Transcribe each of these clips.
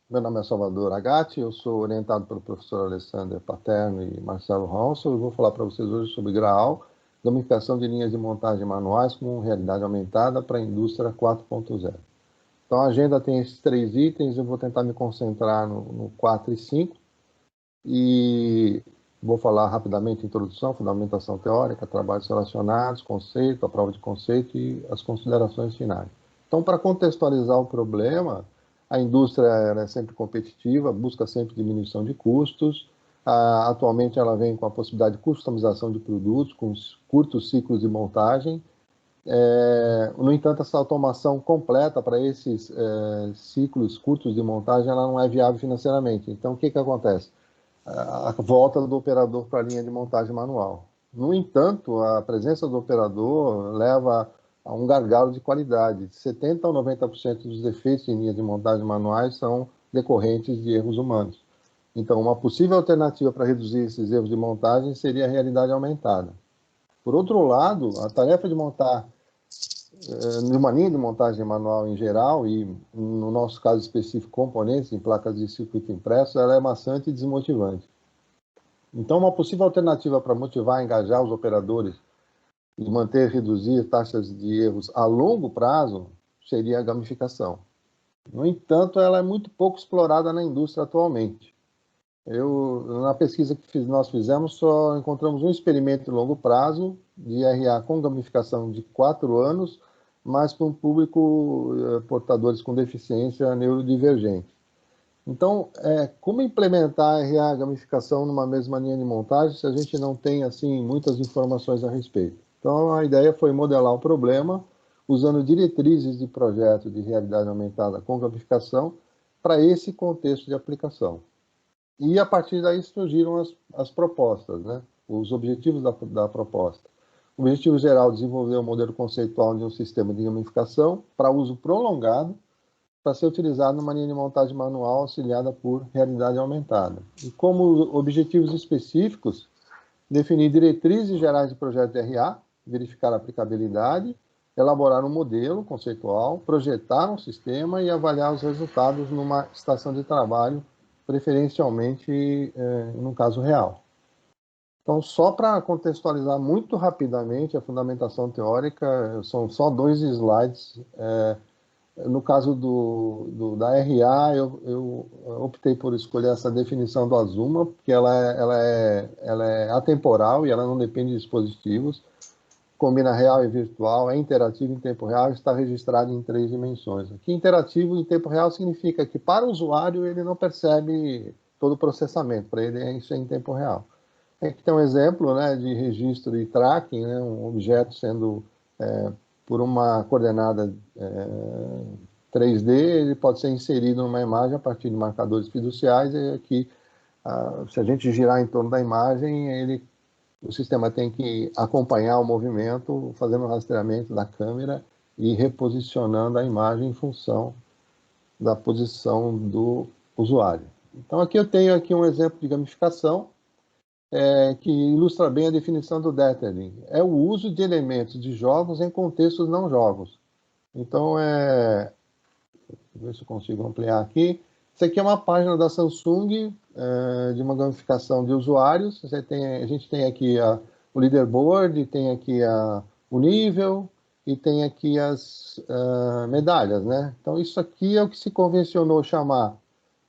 Meu nome é Salvador Agatti, eu sou orientado pelo professor Alessandro Paterno e Marcelo Ronço. Eu vou falar para vocês hoje sobre GRAAL, gamificação de linhas de montagem manuais com realidade aumentada para a indústria 4.0. Então, a agenda tem esses 3 itens, eu vou tentar me concentrar no 4 e 5, e vou falar rapidamente introdução, fundamentação teórica, trabalhos relacionados, conceito, a prova de conceito e as considerações finais. Então, para contextualizar o problema, a indústria é sempre competitiva, busca sempre diminuição de custos. Atualmente, ela vem com a possibilidade de customização de produtos, com curtos ciclos de montagem. No entanto, essa automação completa para esses ciclos curtos de montagem, ela não é viável financeiramente. Então, o que acontece? A volta do operador para a linha de montagem manual. No entanto, a presença do operador leva a um gargalo de qualidade. 70% a 90% dos defeitos em linhas de montagem manuais são decorrentes de erros humanos. Então, uma possível alternativa para reduzir esses erros de montagem seria a realidade aumentada. Por outro lado, a tarefa de montar numa linha de montagem manual em geral, e no nosso caso específico, componentes em placas de circuito impresso, ela é maçante e desmotivante. Então, uma possível alternativa para motivar e engajar os operadores e manter e reduzir taxas de erros a longo prazo seria a gamificação. No entanto, ela é muito pouco explorada na indústria atualmente. Na pesquisa que nós fizemos, só encontramos um experimento de longo prazo de RA com gamificação de 4 anos, mas para um público portadores com deficiência neurodivergente. Então, como implementar a RA gamificação numa mesma linha de montagem se a gente não tem assim muitas informações a respeito? Então, a ideia foi modelar o problema usando diretrizes de projeto de realidade aumentada com gamificação para esse contexto de aplicação. E a partir daí surgiram as propostas, né? Os objetivos da proposta. O objetivo geral é desenvolver um modelo conceitual de um sistema de gamificação para uso prolongado, para ser utilizado numa linha de montagem manual auxiliada por realidade aumentada. E como objetivos específicos, definir diretrizes gerais de projeto de RA, verificar a aplicabilidade, elaborar um modelo conceitual, projetar um sistema e avaliar os resultados numa estação de trabalho, preferencialmente num caso real. Então, só para contextualizar muito rapidamente a fundamentação teórica, são só 2 slides. No caso da RA, eu optei por escolher essa definição do Azuma, porque ela é atemporal e ela não depende de dispositivos, combina real e virtual, é interativo em tempo real e está registrado em 3 dimensões. Aqui, interativo em tempo real significa que para o usuário ele não percebe todo o processamento, para ele isso é em tempo real. Aqui tem um exemplo, né, de registro e tracking, né, um objeto sendo por uma coordenada 3D, ele pode ser inserido numa imagem a partir de marcadores fiduciais, e aqui, se a gente girar em torno da imagem, o sistema tem que acompanhar o movimento, fazendo o rastreamento da câmera e reposicionando a imagem em função da posição do usuário. Então, aqui eu tenho aqui um exemplo de gamificação, que ilustra bem a definição do Detailing. É o uso de elementos de jogos em contextos não jogos. Então, ver se eu consigo ampliar aqui. Isso aqui é uma página da Samsung, de uma gamificação de usuários. A gente tem aqui o leaderboard, tem aqui o nível e tem aqui as medalhas, né? Então, isso aqui é o que se convencionou chamar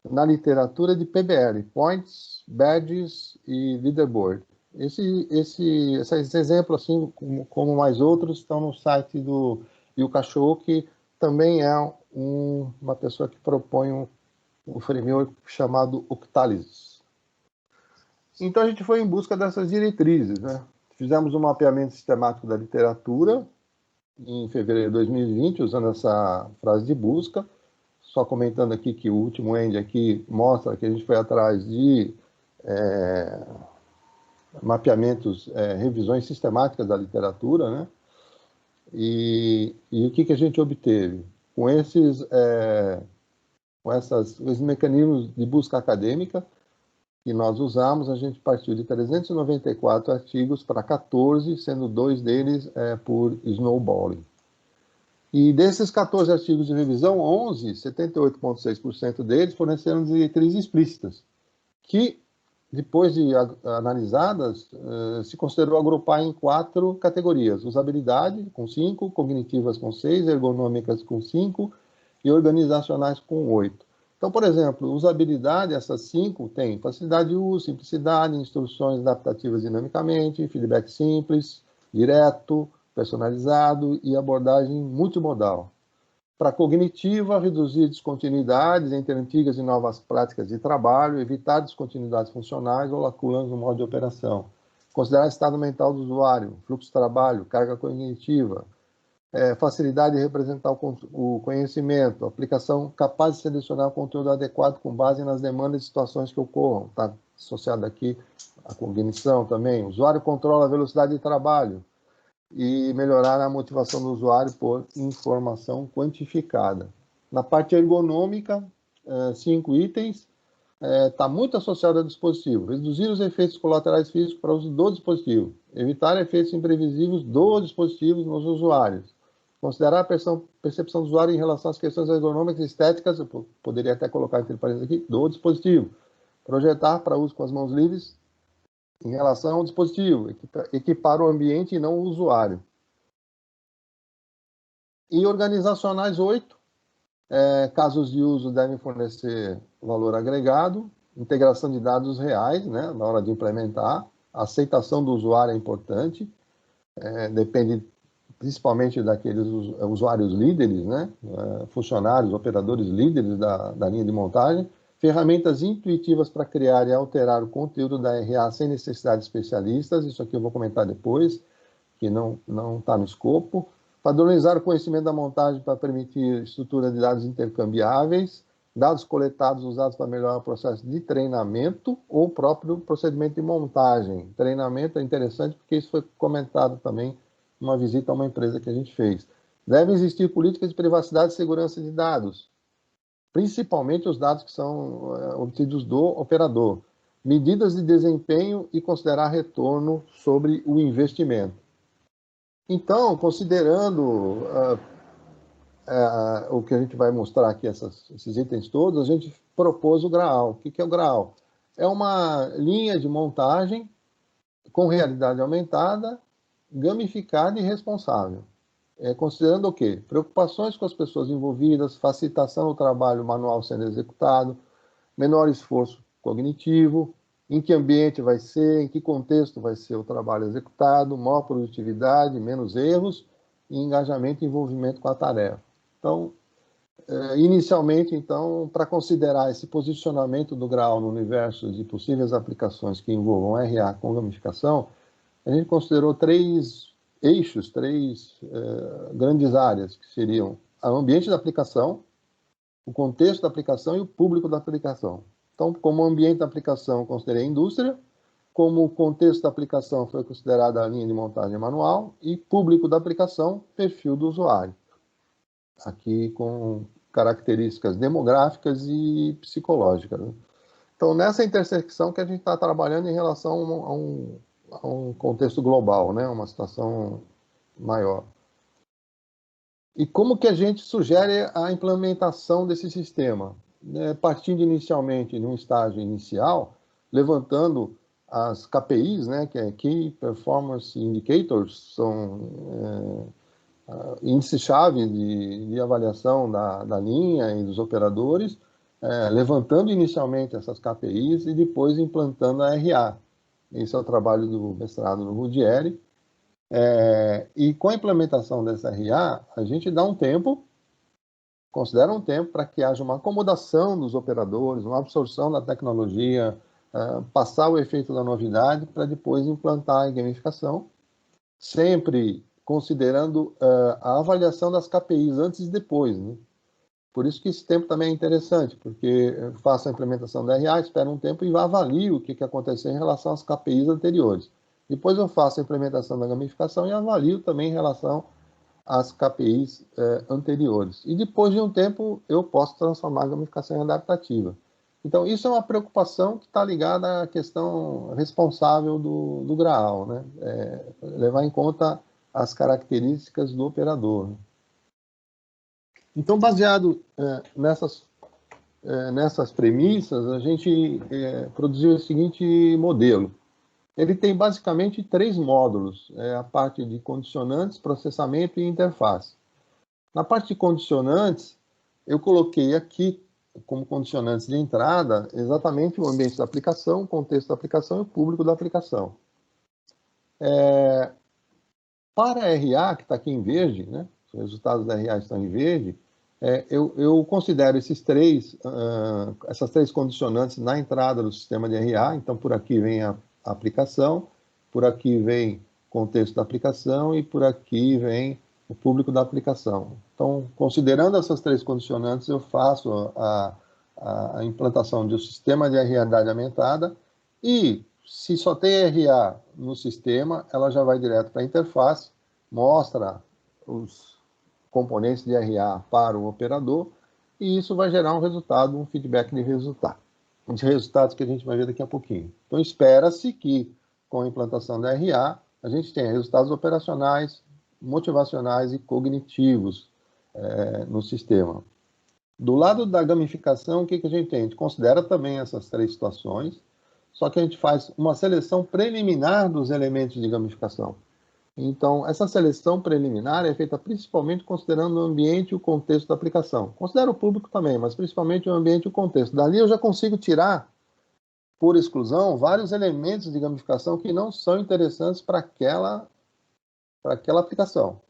na literatura de PBL, Points, Badges e Leaderboard. Esses exemplos, assim como mais outros, estão no site do Yuka Show, que também é uma pessoa que propõe um framework chamado Octalysis. Então, a gente foi em busca dessas diretrizes, né? Fizemos um mapeamento sistemático da literatura em fevereiro de 2020, usando essa frase de busca. Só comentando aqui que o último end aqui mostra que a gente foi atrás de mapeamentos, revisões sistemáticas da literatura, né? E o que a gente obteve? Com esses mecanismos de busca acadêmica que nós usamos, a gente partiu de 394 artigos para 14, sendo 2 deles por snowballing. E desses 14 artigos de revisão, 11, 78,6% deles forneceram diretrizes explícitas, que, depois de analisadas, se considerou agrupar em 4 categorias: usabilidade, com 5, cognitivas, com 6, ergonômicas, com 5 e organizacionais, com 8. Então, por exemplo, usabilidade, essas 5 tem facilidade de uso, simplicidade, instruções adaptativas dinamicamente, feedback simples, direto, personalizado e abordagem multimodal. Para a cognitiva, reduzir descontinuidades entre antigas e novas práticas de trabalho, evitar descontinuidades funcionais ou lacunas no modo de operação. Considerar estado mental do usuário, fluxo de trabalho, carga cognitiva, facilidade de representar o conhecimento, aplicação capaz de selecionar o conteúdo adequado com base nas demandas e situações que ocorram. Está associado aqui a cognição também. O usuário controla a velocidade de trabalho e melhorar a motivação do usuário por informação quantificada. Na parte ergonômica, 5 itens, está muito associado ao dispositivo. Reduzir os efeitos colaterais físicos para uso do dispositivo. Evitar efeitos imprevisíveis dos dispositivos nos usuários. Considerar a percepção do usuário em relação às questões ergonômicas e estéticas, eu poderia até colocar entre parênteses aqui, do dispositivo. Projetar para uso com as mãos livres em relação ao dispositivo. Equipar o ambiente e não o usuário. E organizacionais 8, casos de uso devem fornecer valor agregado, integração de dados reais, né, na hora de implementar, a aceitação do usuário é importante, depende principalmente daqueles usuários líderes, né, funcionários, operadores líderes da linha de montagem, ferramentas intuitivas para criar e alterar o conteúdo da RA sem necessidade de especialistas, isso aqui eu vou comentar depois, que não está no escopo. Padronizar o conhecimento da montagem para permitir estrutura de dados intercambiáveis, dados coletados usados para melhorar o processo de treinamento ou o próprio procedimento de montagem. Treinamento é interessante porque isso foi comentado também numa visita a uma empresa que a gente fez. Devem existir políticas de privacidade e segurança de dados, principalmente os dados que são obtidos do operador. Medidas de desempenho e considerar retorno sobre o investimento. Então, considerando o que a gente vai mostrar aqui, esses itens todos, a gente propôs o GRAAL. O que é o GRAAL? É uma linha de montagem com realidade aumentada, gamificada e responsável. Considerando o quê? Preocupações com as pessoas envolvidas, facilitação do trabalho manual sendo executado, menor esforço cognitivo, em que ambiente vai ser, em que contexto vai ser o trabalho executado, maior produtividade, menos erros e engajamento e envolvimento com a tarefa. Então, inicialmente, então, para considerar esse posicionamento do GRAAL no universo de possíveis aplicações que envolvam RA com gamificação, a gente considerou 3 eixos, 3 grandes áreas, que seriam o ambiente da aplicação, o contexto da aplicação e o público da aplicação. Então, como ambiente da aplicação, considerei a indústria, como contexto da aplicação foi considerada a linha de montagem manual e público da aplicação, perfil do usuário. Aqui com características demográficas e psicológicas. Né? Então, nessa intersecção que a gente está trabalhando em relação a um contexto global, né? Uma situação maior. E como que a gente sugere a implementação desse sistema? Partindo inicialmente num estágio inicial, levantando as KPIs, né, que é Key Performance Indicators, são índice-chave de avaliação da linha e dos operadores, levantando inicialmente essas KPIs e depois implantando a RA. Esse é o trabalho do mestrado no Ruggieri. E com a implementação dessa RA, a gente dá um tempo, considera um tempo para que haja uma acomodação dos operadores, uma absorção da tecnologia, passar o efeito da novidade para depois implantar a gamificação, sempre considerando a avaliação das KPIs antes e depois. Né? Por isso que esse tempo também é interessante, porque faço a implementação da RA, espero um tempo e avalio o que aconteceu em relação às KPIs anteriores. Depois eu faço a implementação da gamificação e avalio também em relação às KPIs anteriores. E depois de um tempo eu posso transformar a gamificação em adaptativa. Então isso é uma preocupação que está ligada à questão responsável do GRAAL, né? Levar em conta as características do operador. Então, baseado nessas premissas, a gente produziu o seguinte modelo. Ele tem basicamente 3 módulos, a parte de condicionantes, processamento e interface. Na parte de condicionantes, eu coloquei aqui, como condicionantes de entrada, exatamente o ambiente da aplicação, o contexto da aplicação e o público da aplicação. Para a RA, que está aqui em verde, né, os resultados da RA estão em verde, eu considero essas três condicionantes na entrada do sistema de RA. Então, por aqui vem a aplicação, por aqui vem o contexto da aplicação e por aqui vem o público da aplicação. Então, considerando essas 3 condicionantes, eu faço a implantação de um sistema de realidade aumentada e, se só tem RA no sistema, ela já vai direto para a interface, mostra os componentes de RA para o operador e isso vai gerar um resultado, um feedback de resultados que a gente vai ver daqui a pouquinho. Então, espera-se que, com a implantação da RA, a gente tenha resultados operacionais, motivacionais e cognitivos no sistema. Do lado da gamificação, o que a gente tem? A gente considera também essas 3 situações, só que a gente faz uma seleção preliminar dos elementos de gamificação. Então, essa seleção preliminar é feita principalmente considerando o ambiente e o contexto da aplicação. Considero o público também, mas principalmente o ambiente e o contexto. Dali eu já consigo tirar, por exclusão, vários elementos de gamificação que não são interessantes para aquela aplicação.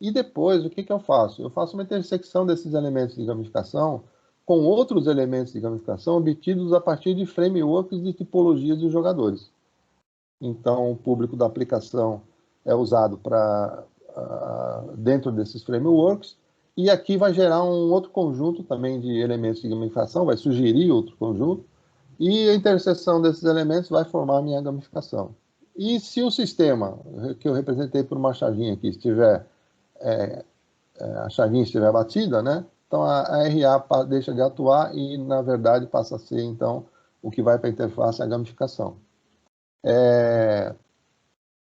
E depois, o que eu faço? Eu faço uma intersecção desses elementos de gamificação com outros elementos de gamificação obtidos a partir de frameworks de tipologias de jogadores. Então, o público da aplicação é usado dentro desses frameworks, e aqui vai gerar um outro conjunto também de elementos de gamificação, vai sugerir outro conjunto, e a interseção desses elementos vai formar a minha gamificação. E se o sistema, que eu representei por uma chavinha aqui, a chavinha estiver batida, né? Então a RA deixa de atuar e, na verdade, passa a ser, então, o que vai para a interface a gamificação.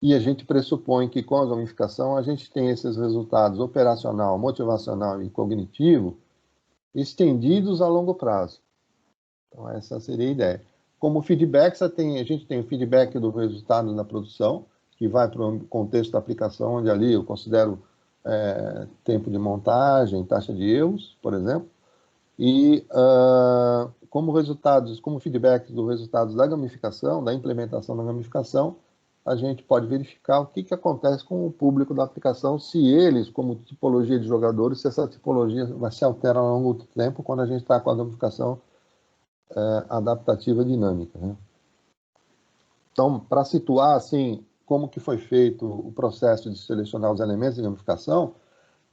E a gente pressupõe que, com a gamificação, a gente tem esses resultados operacional, motivacional e cognitivo estendidos a longo prazo. Então, essa seria a ideia. Como feedback, a gente tem o feedback do resultado na produção, que vai para o contexto da aplicação, onde ali eu considero tempo de montagem, taxa de erros, por exemplo. E como feedback dos resultados da gamificação, da implementação da gamificação, a gente pode verificar o que acontece com o público da aplicação, se eles, como tipologia de jogadores, se essa tipologia vai se alterar ao longo do tempo quando a gente está com a gamificação adaptativa dinâmica, né? Então, para situar assim como que foi feito o processo de selecionar os elementos de gamificação,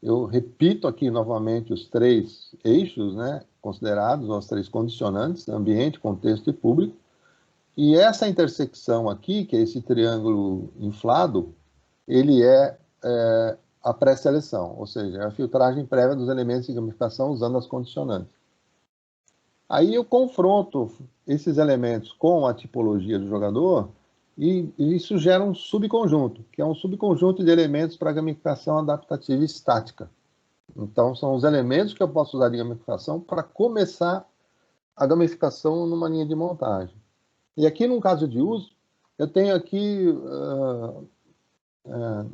eu repito aqui novamente os 3 eixos, né, considerados, ou as 3 condicionantes: ambiente, contexto e público. E essa intersecção aqui, que é esse triângulo inflado, ele é a pré-seleção, ou seja, a filtragem prévia dos elementos de gamificação usando as condicionantes. Aí eu confronto esses elementos com a tipologia do jogador e isso gera um subconjunto, que é um subconjunto de elementos para gamificação adaptativa estática. Então, são os elementos que eu posso usar de gamificação para começar a gamificação numa linha de montagem. E aqui, num caso de uso, eu tenho aqui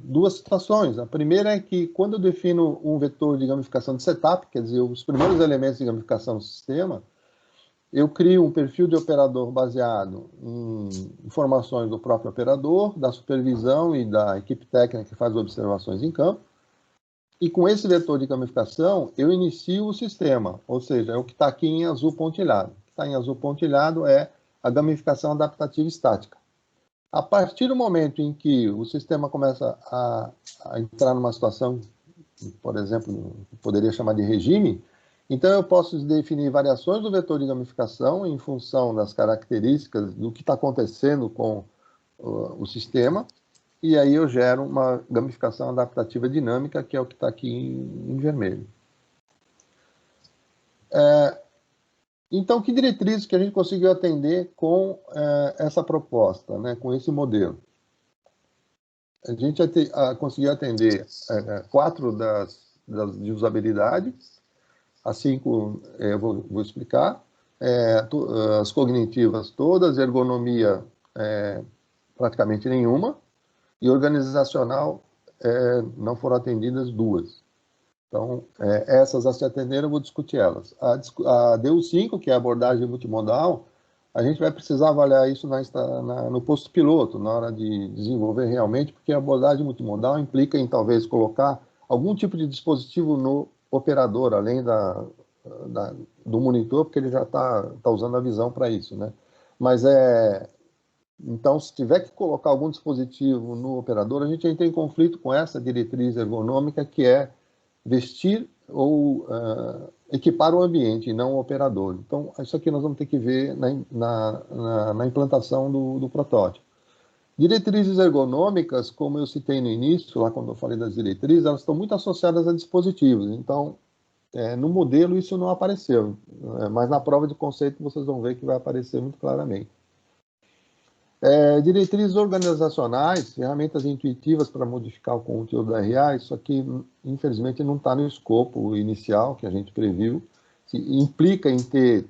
2 situações. A primeira é que, quando eu defino um vetor de gamificação de setup, quer dizer, os primeiros elementos de gamificação do sistema, eu crio um perfil de operador baseado em informações do próprio operador, da supervisão e da equipe técnica que faz observações em campo. E com esse vetor de gamificação, eu inicio o sistema, ou seja, é o que está aqui em azul pontilhado. O que está em azul pontilhado é a gamificação adaptativa estática. A partir do momento em que o sistema começa a entrar numa situação, por exemplo, poderia chamar de regime, então eu posso definir variações do vetor de gamificação em função das características do que está acontecendo com o sistema, e aí eu gero uma gamificação adaptativa dinâmica, que é o que está aqui em vermelho. Então, que diretrizes que a gente conseguiu atender com essa proposta, né, com esse modelo? A gente conseguiu atender 4 das de usabilidade. As 5 eu vou explicar. As cognitivas todas, ergonomia praticamente nenhuma, e organizacional não foram atendidas 2. Então, essas a se atenderam, eu vou discutir elas. A DU5, que é a abordagem multimodal, a gente vai precisar avaliar isso no posto piloto, na hora de desenvolver realmente, porque a abordagem multimodal implica em talvez colocar algum tipo de dispositivo no operador, além do monitor, porque ele já está usando a visão para isso, né? Mas então, se tiver que colocar algum dispositivo no operador, a gente entra em conflito com essa diretriz ergonômica, que é vestir ou equipar o ambiente e não o operador. Então, isso aqui nós vamos ter que ver na implantação do protótipo. Diretrizes ergonômicas, como eu citei no início, lá quando eu falei das diretrizes, elas estão muito associadas a dispositivos. Então, no modelo isso não apareceu, mas na prova de conceito vocês vão ver que vai aparecer muito claramente. Diretrizes organizacionais, ferramentas intuitivas para modificar o conteúdo da RA, isso aqui, infelizmente, não está no escopo inicial que a gente previu. Implica em ter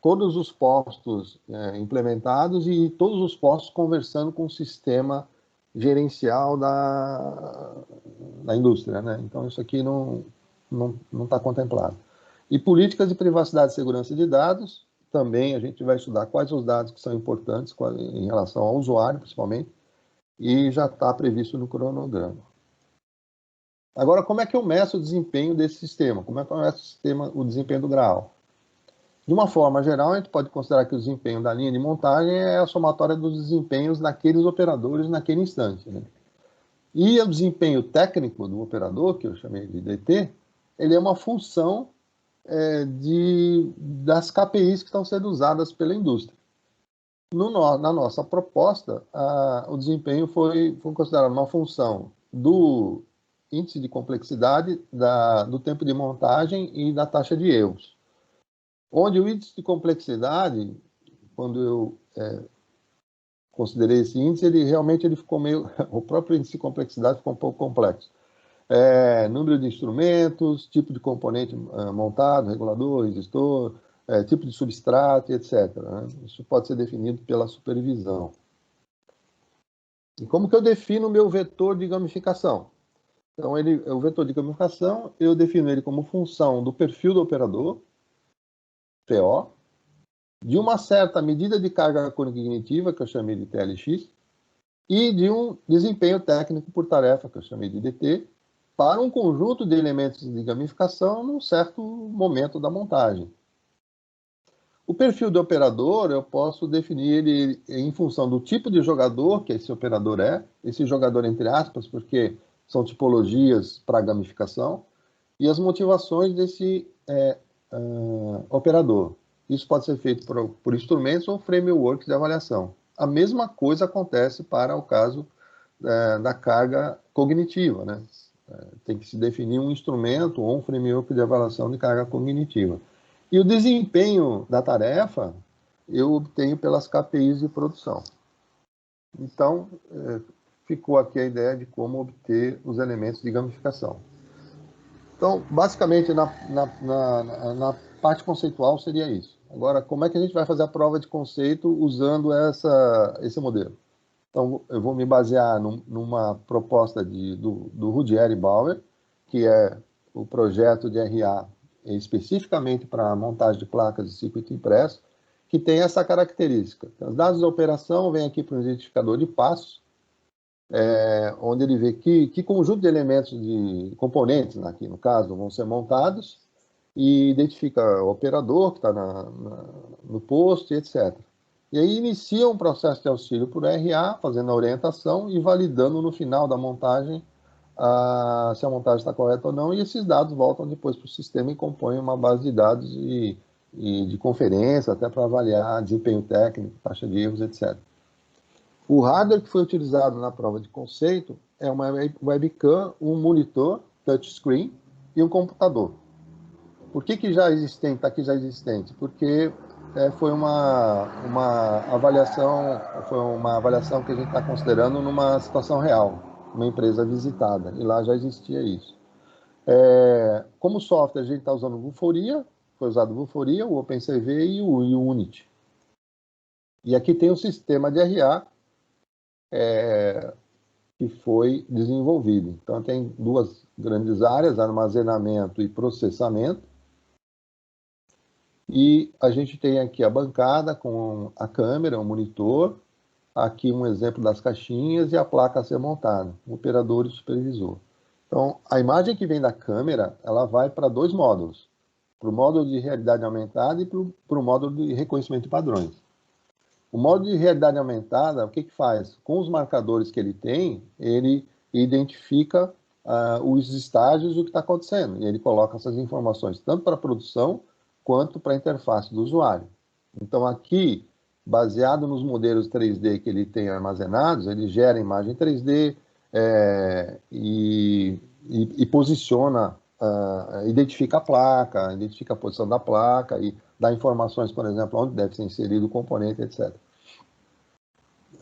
todos os postos implementados e todos os postos conversando com o sistema gerencial da indústria, né? Então, isso aqui não está contemplado. E políticas de privacidade e segurança de dados, também a gente vai estudar quais os dados que são importantes em relação ao usuário, principalmente, e já está previsto no cronograma. Agora, como é que eu meço o desempenho desse sistema? Como é que eu meço o desempenho do Graal? De uma forma geral, a gente pode considerar que o desempenho da linha de montagem é a somatória dos desempenhos daqueles operadores naquele instante, né? E o desempenho técnico do operador, que eu chamei de DT, ele é uma função das KPIs que estão sendo usadas pela indústria. Na nossa proposta, o desempenho foi considerado uma função do índice de complexidade, do tempo de montagem e da taxa de erros. Onde o índice de complexidade, quando eu considerei esse índice, ele ficou meio... O próprio índice de complexidade ficou um pouco complexo. Número de instrumentos, tipo de componente montado, regulador, resistor, tipo de substrato, etc. Né? Isso pode ser definido pela supervisão. E como que eu defino o meu vetor de gamificação? Então, o vetor de gamificação, eu defino ele como função do perfil do operador, PO, de uma certa medida de carga cognitiva, que eu chamei de TLX, e de um desempenho técnico por tarefa, que eu chamei de DT, para um conjunto de elementos de gamificação num certo momento da montagem. O perfil do operador, eu posso definir ele em função do tipo de jogador que esse operador esse jogador entre aspas, porque são tipologias para gamificação, e as motivações desse operador. Isso pode ser feito por instrumentos ou frameworks de avaliação. A mesma coisa acontece para o caso da carga cognitiva, né? Tem que se definir um instrumento ou um framework de avaliação de carga cognitiva. E o desempenho da tarefa eu obtenho pelas KPIs de produção. Então, ficou aqui a ideia de como obter os elementos de gamificação. Então, basicamente, na parte conceitual seria isso. Agora, como é que a gente vai fazer a prova de conceito usando esse modelo? Então, eu vou me basear numa proposta do Rudieri Bauer, que é o projeto de RA especificamente para montagem de placas de circuito impresso, que tem essa característica. Então, os dados da operação vêm aqui para o identificador de passos, onde ele vê que conjunto de elementos, de componentes, aqui no caso, vão ser montados, e identifica o operador que está no posto, etc. E aí inicia um processo de auxílio por RA, fazendo a orientação e validando no final da montagem se a montagem está correta ou não, e esses dados voltam depois para o sistema e compõem uma base de dados e de conferência, até para avaliar desempenho técnico, taxa de erros, etc. O hardware que foi utilizado na prova de conceito é uma webcam, um monitor, touchscreen e um computador. Por que já existente, está aqui já existente? Porque foi uma avaliação que a gente está considerando numa situação real, uma empresa visitada, e lá já existia isso. Como software, a gente está usando o Vuforia, foi usado o Vuforia, o OpenCV e o Unity. E aqui tem o sistema de RA que foi desenvolvido. Então, tem duas grandes áreas, armazenamento e processamento. E a gente tem aqui a bancada com a câmera, o monitor, aqui um exemplo das caixinhas e a placa a ser montada, o operador e o supervisor. Então, a imagem que vem da câmera, ela vai para dois módulos, para o módulo de realidade aumentada e para o módulo de reconhecimento de padrões. O módulo de realidade aumentada, o que faz? Com os marcadores que ele tem, ele identifica os estágios do que está acontecendo, e ele coloca essas informações tanto para a produção quanto para a interface do usuário. Então, aqui, baseado nos modelos 3D que ele tem armazenados, ele gera imagem 3D e posiciona, identifica a placa, identifica a posição da placa e dá informações, por exemplo, onde deve ser inserido o componente, etc.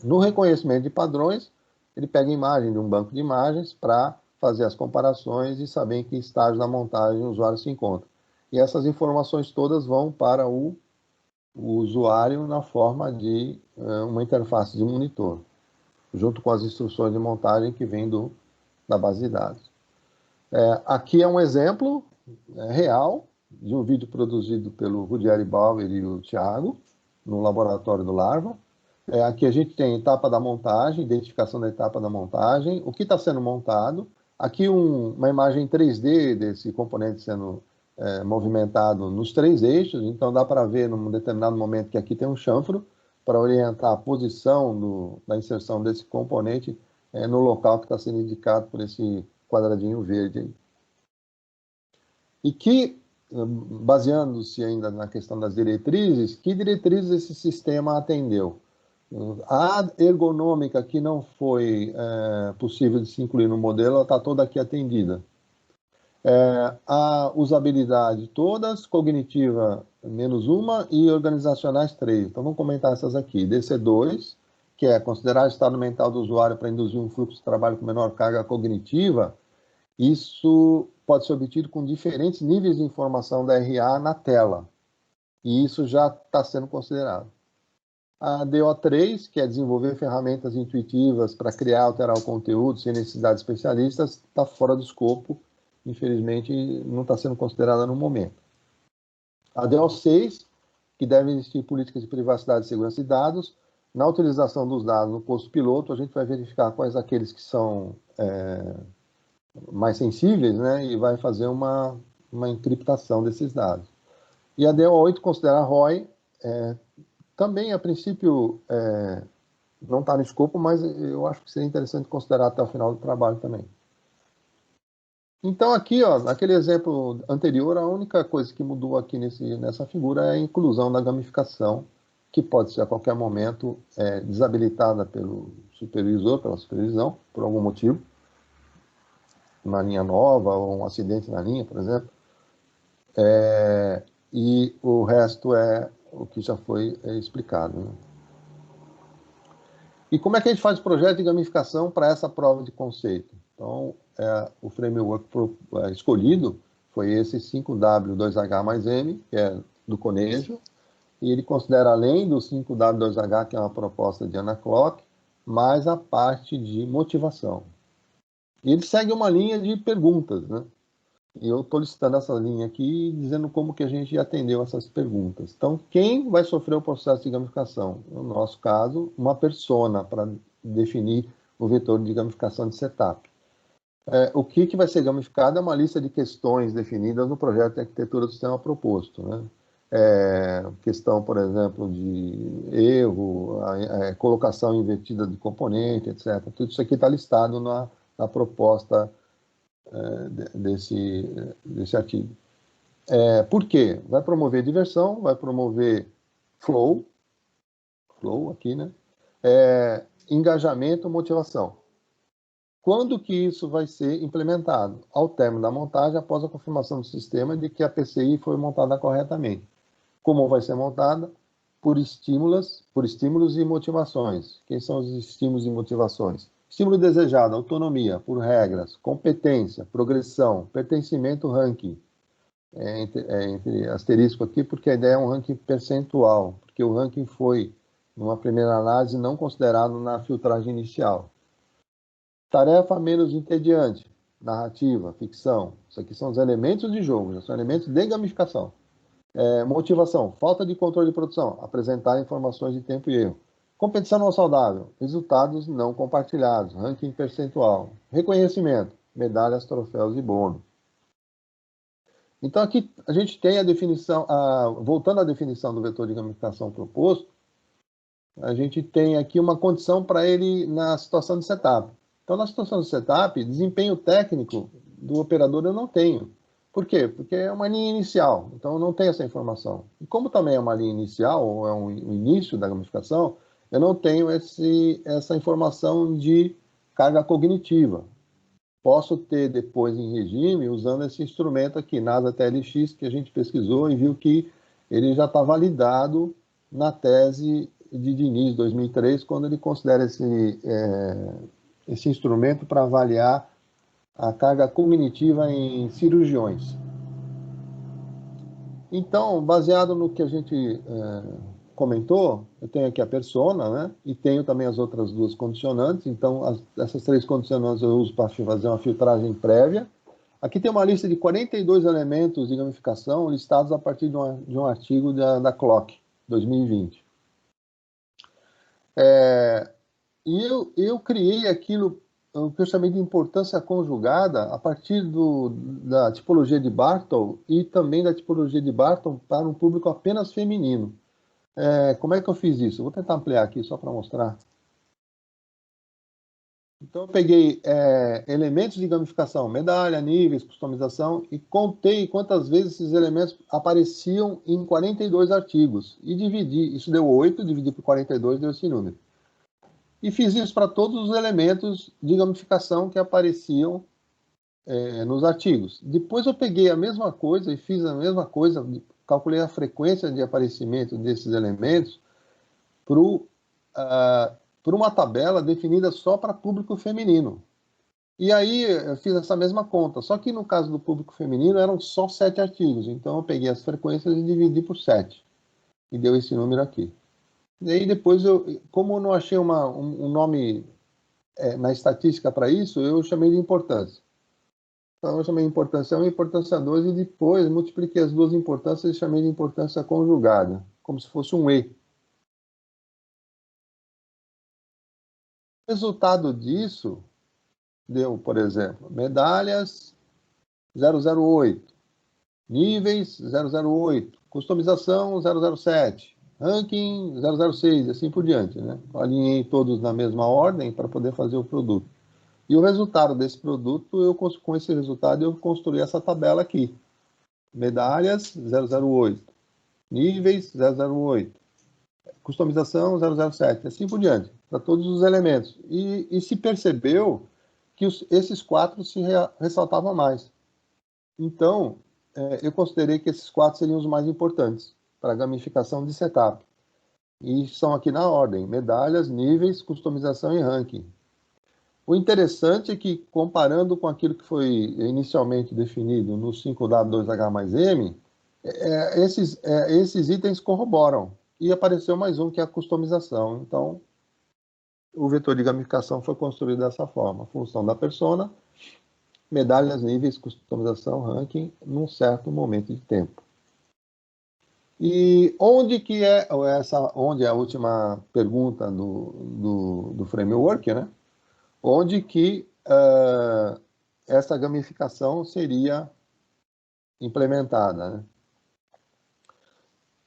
No reconhecimento de padrões, ele pega a imagem de um banco de imagens para fazer as comparações e saber em que estágio da montagem o usuário se encontra. E essas informações todas vão para o usuário na forma de uma interface de monitor, junto com as instruções de montagem que vem da base de dados. Aqui é um exemplo real de um vídeo produzido pelo Rudieri Bauer e o Thiago, no laboratório do Larva. Aqui a gente tem a etapa da montagem, identificação da etapa da montagem, o que está sendo montado. Aqui uma imagem 3D desse componente sendo movimentado nos 3 eixos, então dá para ver num determinado momento que aqui tem um chanfro para orientar a posição da inserção desse componente no local que está sendo indicado por esse quadradinho verde aí. E que, baseando-se ainda na questão das diretrizes, que diretrizes esse sistema atendeu? A ergonômica que não foi possível de se incluir no modelo, ela está toda aqui atendida. A usabilidade todas, cognitiva menos uma e organizacionais 3. Então vamos comentar essas aqui. DC2, que é considerar o estado mental do usuário para induzir um fluxo de trabalho com menor carga cognitiva. Isso pode ser obtido com diferentes níveis de informação da RA na tela. E isso já está sendo considerado. A DO3, que é desenvolver ferramentas intuitivas para criar e alterar o conteúdo sem necessidade de especialistas, está fora do escopo. Infelizmente, não está sendo considerada no momento. A DO6, que deve existir políticas de privacidade e segurança de dados. Na utilização dos dados no posto piloto, a gente vai verificar quais aqueles que são mais sensíveis, né, e vai fazer uma encriptação desses dados. E a DO8 considera a ROI, também, a princípio, não está no escopo, mas eu acho que seria interessante considerar até o final do trabalho também. Então, aqui, ó, naquele exemplo anterior, a única coisa que mudou aqui nessa figura é a inclusão da gamificação, que pode ser a qualquer momento desabilitada pelo supervisor, pela supervisão, por algum motivo, uma linha nova ou um acidente na linha, por exemplo. E o resto é o que já foi explicado, né? E como é que a gente faz o projeto de gamificação para essa prova de conceito? Então, o framework escolhido foi esse 5W2H mais M, que é do Conejo, e ele considera, além do 5W2H, que é uma proposta de Anna Clock, mais a parte de motivação. E ele segue uma linha de perguntas, né? E eu estou listando essa linha aqui, dizendo como que a gente atendeu essas perguntas. Então, quem vai sofrer o processo de gamificação? No nosso caso, uma persona, para definir o vetor de gamificação de setup. O que vai ser gamificado é uma lista de questões definidas no projeto de arquitetura do sistema proposto, né? Questão, por exemplo, de erro, colocação invertida de componente, etc. Tudo isso aqui está listado na proposta desse artigo. Por quê? Vai promover diversão, vai promover flow aqui, né? Engajamento, motivação. Quando que isso vai ser implementado? Ao término da montagem, após a confirmação do sistema de que a PCI foi montada corretamente. Como vai ser montada? Por estímulos e motivações. Quem são os estímulos e motivações? Estímulo desejado, autonomia, por regras, competência, progressão, pertencimento, ranking. Entre asterisco aqui, porque a ideia é um ranking percentual, porque o ranking foi, numa primeira análise, não considerado na filtragem inicial. Tarefa menos entediante, narrativa, ficção. Isso aqui são os elementos de jogo, já são elementos de gamificação. Motivação, falta de controle de produção, apresentar informações de tempo e erro. Competição não saudável, resultados não compartilhados, ranking percentual. Reconhecimento, medalhas, troféus e bônus. Então, aqui a gente tem a definição, voltando à definição do vetor de gamificação proposto, a gente tem aqui uma condição para ele na situação de setup. Então, na situação de setup, desempenho técnico do operador eu não tenho. Por quê? Porque é uma linha inicial, então eu não tenho essa informação. E como também é uma linha inicial, ou é um início da gamificação, eu não tenho essa informação de carga cognitiva. Posso ter depois em regime usando esse instrumento aqui, NASA TLX, que a gente pesquisou e viu que ele já está validado na tese de Diniz, 2003, quando ele considera esse instrumento para avaliar a carga cognitiva em cirurgiões. Então, baseado no que a gente comentou, eu tenho aqui a persona, né? E tenho também as outras duas condicionantes. Então, essas três condicionantes eu uso para fazer uma filtragem prévia. Aqui tem uma lista de 42 elementos de gamificação listados a partir de um artigo da Clock, 2020. E eu criei aquilo, o que eu chamei de importância conjugada, a partir da tipologia de Bartle e também da tipologia de Bartle para um público apenas feminino. Como é que eu fiz isso? Eu vou tentar ampliar aqui só para mostrar. Então, eu peguei elementos de gamificação, medalha, níveis, customização, e contei quantas vezes esses elementos apareciam em 42 artigos. E dividi, isso deu 8, dividi por 42, deu esse número. E fiz isso para todos os elementos de gamificação que apareciam nos artigos. Depois eu peguei a mesma coisa e fiz a mesma coisa, calculei a frequência de aparecimento desses elementos por uma tabela definida só para público feminino. E aí eu fiz essa mesma conta, só que no caso do público feminino eram só 7 artigos, então eu peguei as frequências e dividi por 7, e deu esse número aqui. E aí depois, como eu não achei um nome na estatística para isso, eu chamei de importância. Então eu chamei de importância 1 e importância 2, e depois multipliquei as duas importâncias e chamei de importância conjugada, como se fosse um E. O resultado disso deu, por exemplo, medalhas 008, níveis 008, customização 007, ranking 006, e assim por diante, né? Eu alinhei todos na mesma ordem para poder fazer o produto. E o resultado desse produto, com esse resultado, eu construí essa tabela aqui. Medalhas 008, níveis 008, customização 007, assim por diante, para todos os elementos. E se percebeu que esses 4 se ressaltavam mais. Então, eu considerei que esses 4 seriam os mais importantes para a gamificação de setup. E são aqui na ordem: medalhas, níveis, customização e ranking. O interessante é que, comparando com aquilo que foi inicialmente definido no 5W2H mais M, esses itens corroboram. E apareceu mais um, que é a customização. Então, o vetor de gamificação foi construído dessa forma: função da persona, medalhas, níveis, customização, ranking, num certo momento de tempo. E onde é a última pergunta do framework, né? Onde que essa gamificação seria implementada, né?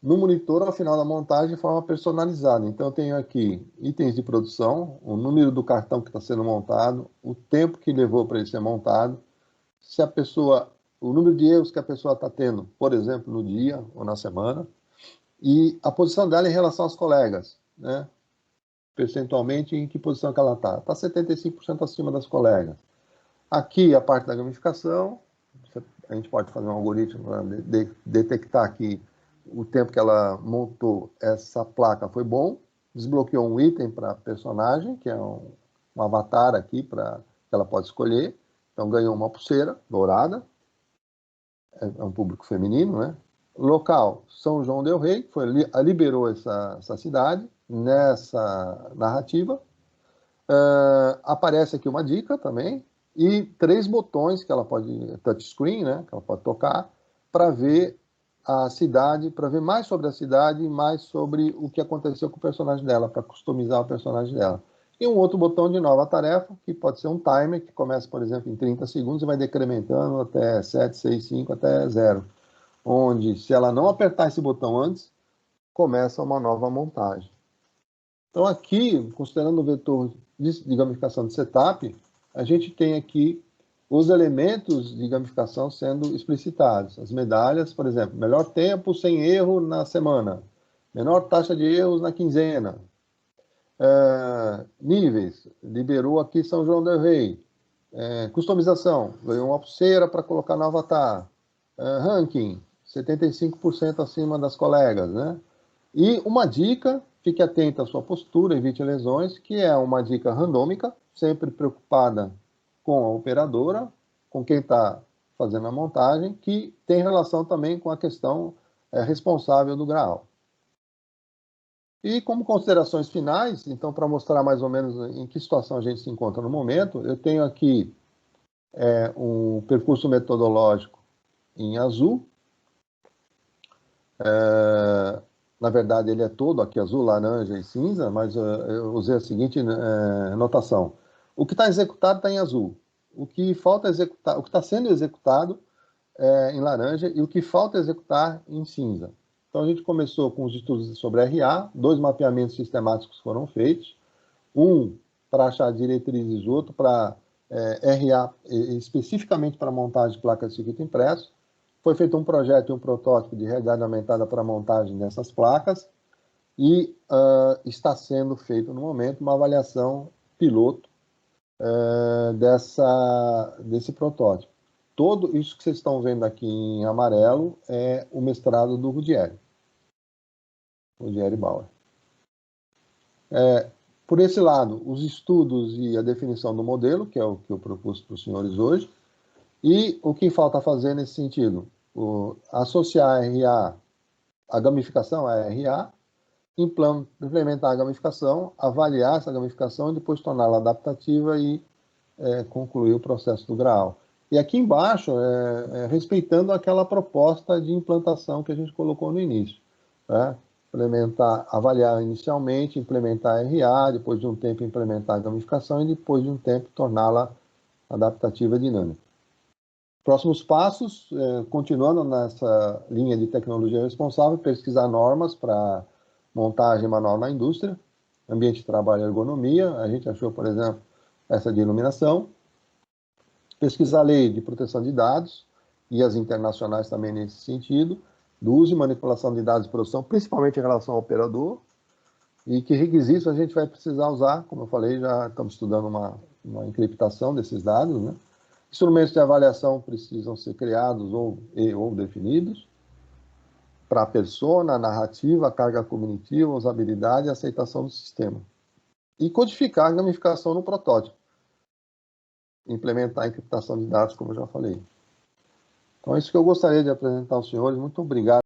No monitor, ao final da montagem, de forma personalizada. Então, eu tenho aqui itens de produção, o número do cartão que está sendo montado, o tempo que levou para ele ser montado, o número de erros que a pessoa está tendo, por exemplo, no dia ou na semana, e a posição dela em relação aos colegas, né? Percentualmente, em que posição que ela está. Está 75% acima das colegas. Aqui, a parte da gamificação, a gente pode fazer um algoritmo para detectar aqui o tempo que ela montou essa placa foi bom, desbloqueou um item para personagem, que é um avatar aqui que ela pode escolher. Então, ganhou uma pulseira dourada, é um público feminino, né? Local, São João del Rei, liberou essa cidade nessa narrativa. Aparece aqui uma dica também, e 3 botões que ela pode, touchscreen, né? Que ela pode tocar, para ver a cidade, para ver mais sobre a cidade e mais sobre o que aconteceu com o personagem dela, para customizar o personagem dela. E um outro botão de nova tarefa, que pode ser um timer, que começa, por exemplo, em 30 segundos e vai decrementando até 7, 6, 5, até 0. Onde, se ela não apertar esse botão antes, começa uma nova montagem. Então, aqui, considerando o vetor de gamificação de setup, a gente tem aqui os elementos de gamificação sendo explicitados. As medalhas, por exemplo, melhor tempo sem erro na semana, menor taxa de erros na quinzena. Níveis, liberou aqui São João del Rei. Customização, ganhou uma pulseira para colocar no avatar. Ranking, 75% acima das colegas, né? E uma dica, fique atento à sua postura, evite lesões, que é uma dica randômica, sempre preocupada com a operadora, com quem está fazendo a montagem, que tem relação também com a questão responsável do graal. E como considerações finais, então, para mostrar mais ou menos em que situação a gente se encontra no momento, eu tenho aqui um percurso metodológico em azul. Na verdade, ele é todo aqui azul, laranja e cinza, mas eu usei a seguinte notação. O que está executado está em azul. O que falta executar, o que está sendo executado é em laranja e o que falta executar em cinza. Então, a gente começou com os estudos sobre RA, 2 mapeamentos sistemáticos foram feitos, um para achar diretrizes, outro para RA, especificamente para montagem de placas de circuito impresso. Foi feito um projeto e um protótipo de realidade aumentada para a montagem dessas placas e está sendo feito, no momento, uma avaliação piloto desse protótipo. Tudo isso que vocês estão vendo aqui em amarelo é o mestrado do Rudieri Bauer. Por esse lado, os estudos e a definição do modelo, que é o que eu propus para os senhores hoje, e o que falta fazer nesse sentido? Associar a gamificação à RA, implementar a gamificação, avaliar essa gamificação e depois torná-la adaptativa e concluir o processo do graal. E aqui embaixo, respeitando aquela proposta de implantação que a gente colocou no início. Tá? Avaliar inicialmente, implementar a RA, depois de um tempo implementar a gamificação e depois de um tempo torná-la adaptativa e dinâmica. Próximos passos, continuando nessa linha de tecnologia responsável, pesquisar normas para montagem manual na indústria, ambiente de trabalho e ergonomia, a gente achou, por exemplo, essa de iluminação, pesquisar a lei de proteção de dados e as internacionais também nesse sentido, do uso e manipulação de dados de produção, principalmente em relação ao operador, e que requisitos a gente vai precisar usar, como eu falei, já estamos estudando uma encriptação desses dados, né? Instrumentos de avaliação precisam ser criados ou definidos para a persona, a narrativa, a carga cognitiva, a usabilidade e a aceitação do sistema. E codificar a gamificação no protótipo. Implementar a encriptação de dados, como eu já falei. Então, é isso que eu gostaria de apresentar aos senhores. Muito obrigado.